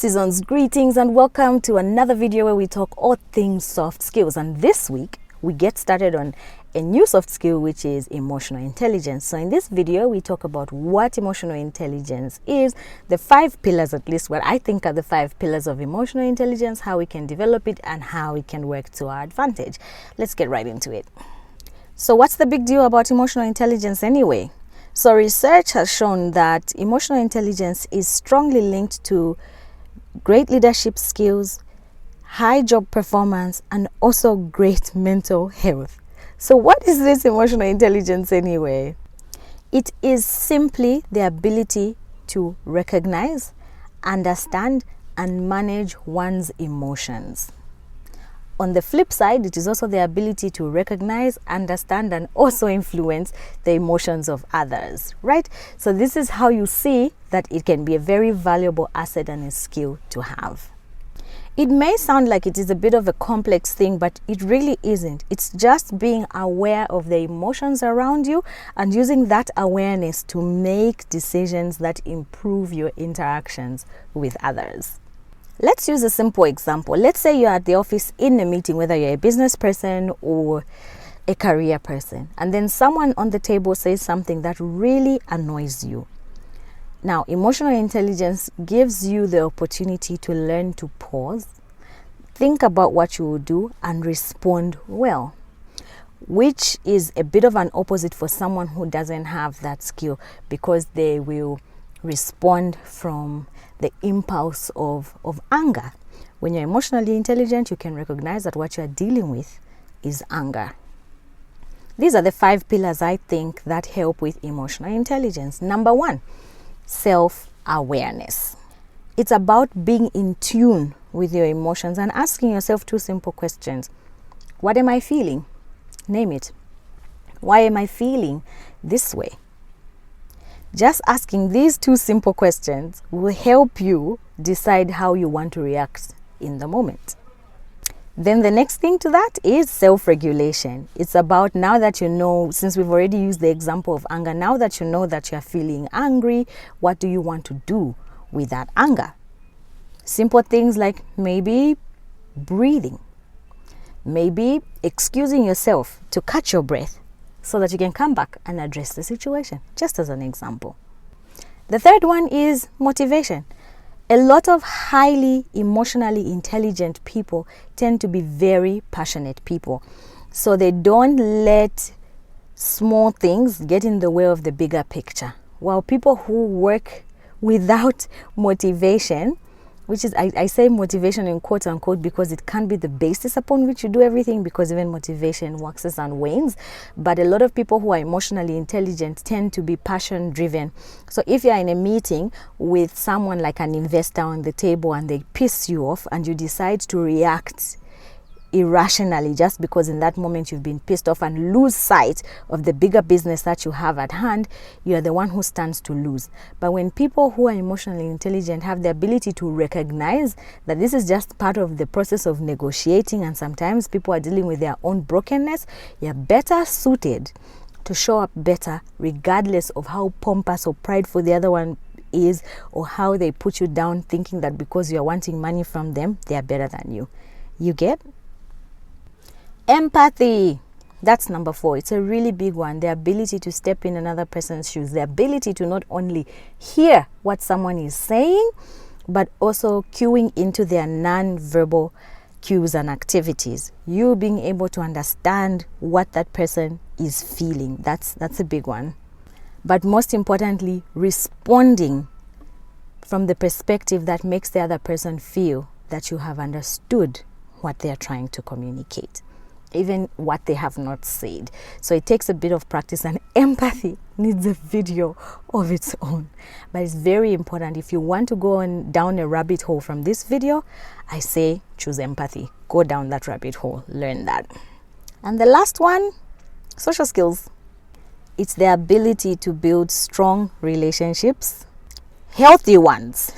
Season's greetings and welcome to another video where we talk all things soft skills. And this week we get started on a new soft skill, which is emotional intelligence. So in this video we talk about what emotional intelligence is, the 5 pillars, at least what I think are the 5 pillars of emotional intelligence, how we can develop it and how we can work to our advantage. Let's get right into it. So what's the big deal about emotional intelligence anyway? So research has shown that emotional intelligence is strongly linked to great leadership skills, high job performance, and also great mental health. So what is this emotional intelligence anyway? It is simply the ability to recognize, understand, and manage one's emotions. On the flip side, it is also the ability to recognize, understand, and also influence the emotions of others, right? So this is how you see that it can be a very valuable asset and a skill to have. It may sound like it is a bit of a complex thing, but it really isn't. It's just being aware of the emotions around you and using that awareness to make decisions that improve your interactions with others. Let's use a simple example. Let's say you're at the office in a meeting, whether you're a business person or a career person, and then someone on the table says something that really annoys you. Now, emotional intelligence gives you the opportunity to learn to pause, think about what you will do, and respond well, which is a bit of an opposite for someone who doesn't have that skill, because they will respond from the impulse of anger. When you're emotionally intelligent, you can recognize that what you're dealing with is anger. These are the 5 pillars I think that help with emotional intelligence. Number 1, self-awareness. It's about being in tune with your emotions and asking yourself 2 simple questions. What am I feeling? Name it. Why am I feeling this way? Just asking these 2 simple questions will help you decide how you want to react in the moment. Then the next thing to that is self-regulation. It's about, now that you know, since we've already used the example of anger, now that you know that you're feeling angry, what do you want to do with that anger? Simple things like maybe breathing, maybe excusing yourself to catch your breath, so that you can come back and address the situation, just as an example. The third one is motivation. A lot of highly emotionally intelligent people tend to be very passionate people. So they don't let small things get in the way of the bigger picture. While people who work without motivation, which is, I say motivation in quote unquote because it can't be the basis upon which you do everything, because even motivation waxes and wanes. But a lot of people who are emotionally intelligent tend to be passion driven. So if you're in a meeting with someone like an investor on the table and they piss you off and you decide to react irrationally just because in that moment you've been pissed off and lose sight of the bigger business that you have at hand, you're the one who stands to lose. But when people who are emotionally intelligent have the ability to recognize that this is just part of the process of negotiating, and sometimes people are dealing with their own brokenness, you're better suited to show up better regardless of how pompous or prideful the other one is, or how they put you down thinking that because you're wanting money from them, they are better than you. You get? Empathy. That's number 4. It's a really big one. The ability to step in another person's shoes. The ability to not only hear what someone is saying, but also cueing into their non-verbal cues and activities. You being able to understand what that person is feeling. That's a big one. But most importantly, responding from the perspective that makes the other person feel that you have understood what they are trying to communicate, even what they have not said. So it takes a bit of practice, and empathy needs a video of its own. But it's very important. If you want to go down a rabbit hole from this video, I say choose empathy. Go down that rabbit hole, learn that. And the last one, social skills. It's the ability to build strong relationships, healthy ones.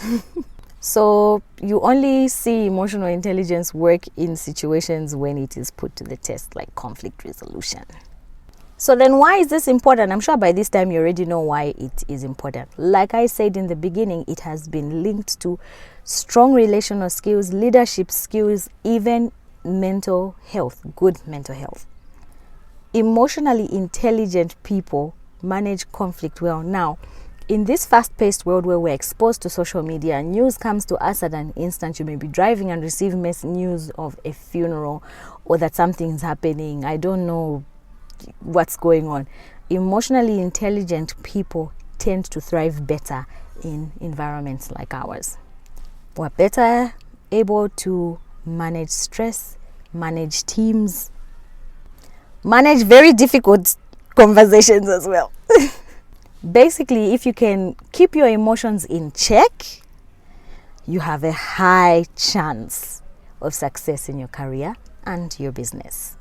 So you only see emotional intelligence work in situations when it is put to the test, like conflict resolution. So then why is this important? I'm sure by this time you already know why it is important. Like I said in the beginning, it has been linked to strong relational skills, leadership skills, even mental health, good mental health. Emotionally intelligent people manage conflict well. Now, in this fast-paced world where we're exposed to social media, news comes to us at an instant. You may be driving and receive news of a funeral, or that something's happening. I don't know what's going on. Emotionally intelligent people tend to thrive better in environments like ours. We're better able to manage stress, manage teams, manage very difficult conversations as well. Basically, if you can keep your emotions in check, you have a high chance of success in your career and your business.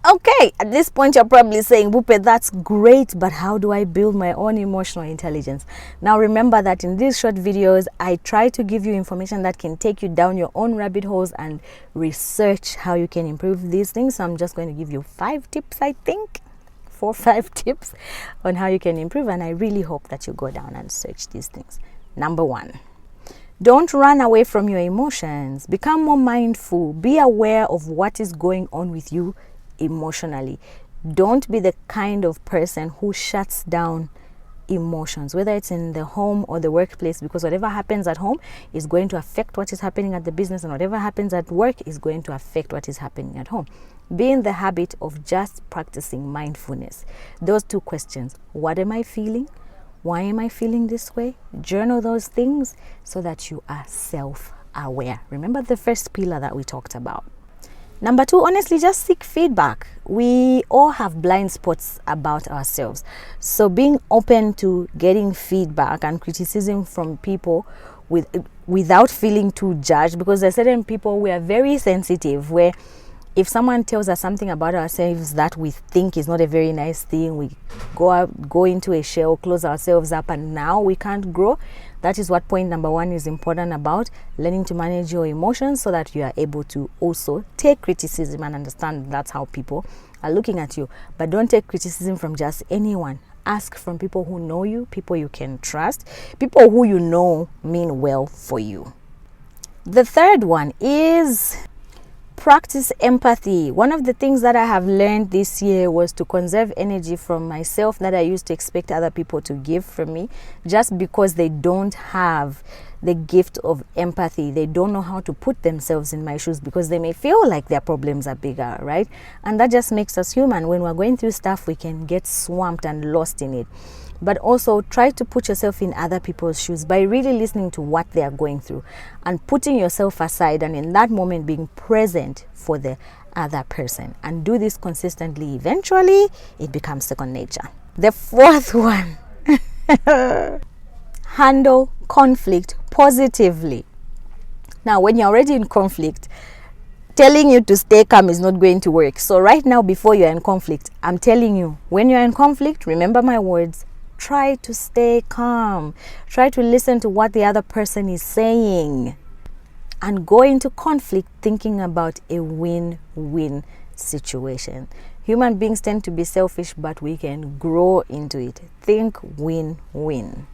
Okay, at this point you're probably saying, Bupe, that's great, but how do I build my own emotional intelligence? Now remember that in these short videos, I try to give you information that can take you down your own rabbit holes and research how you can improve these things. So I'm just going to give you 5 tips, I think. 4 or 5 tips on how you can improve, and I really hope that you go down and search these things. Number 1, don't run away from your emotions. Become more mindful. Be aware of what is going on with you emotionally. Don't be the kind of person who shuts down emotions, whether it's in the home or the workplace, because whatever happens at home is going to affect what is happening at the business, and whatever happens at work is going to affect what is happening at home. Be in the habit of just practicing mindfulness. Those 2 questions: what am I feeling? Why am I feeling this way? Journal those things so that you are self-aware. Remember the first pillar that we talked about. Number 2, honestly, just seek feedback. We all have blind spots about ourselves. So being open to getting feedback and criticism from people without feeling too judged, because there are certain people, we are very sensitive, where if someone tells us something about ourselves that we think is not a very nice thing, we go into a shell, close ourselves up, and now we can't grow. That is what point number 1 is important about: learning to manage your emotions so that you are able to also take criticism and understand that's how people are looking at you. But don't take criticism from just anyone. Ask from people who know you, people you can trust, people who you know mean well for you. The third one is practice empathy. One of the things that I have learned this year was to conserve energy from myself that I used to expect other people to give from me, just because they don't have the gift of empathy. They don't know how to put themselves in my shoes, because they may feel like their problems are bigger, right? And that just makes us human. When we're going through stuff, we can get swamped and lost in it. But also try to put yourself in other people's shoes by really listening to what they are going through and putting yourself aside, and in that moment being present for the other person. And do this consistently. Eventually, it becomes second nature. The fourth one, handle conflict positively. Now, when you're already in conflict, telling you to stay calm is not going to work. So right now, before you're in conflict, I'm telling you, when you're in conflict, remember my words. Try to stay calm. Try to listen to what the other person is saying, and go into conflict thinking about a win-win situation. Human beings tend to be selfish, but we can grow into it. Think win-win.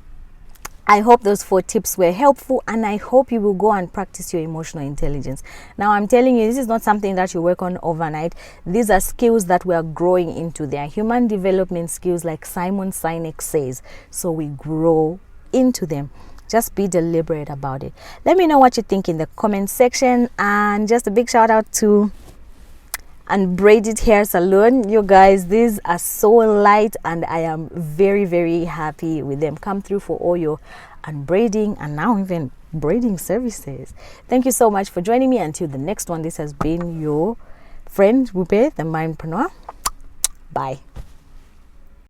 I hope those 4 tips were helpful, and I hope you will go and practice your emotional intelligence. Now, I'm telling you, this is not something that you work on overnight. These are skills that we are growing into. They are human development skills, like Simon Sinek says. So we grow into them. Just be deliberate about it. Let me know what you think in the comment section, and just a big shout out to Unbraided Hair Salon. You guys, these are so light, and I am very, very happy with them. Come through for all your unbraiding and now even braiding services. Thank you so much for joining me. Until the next one, this has been your friend Rupe, the Mindpreneur. Bye.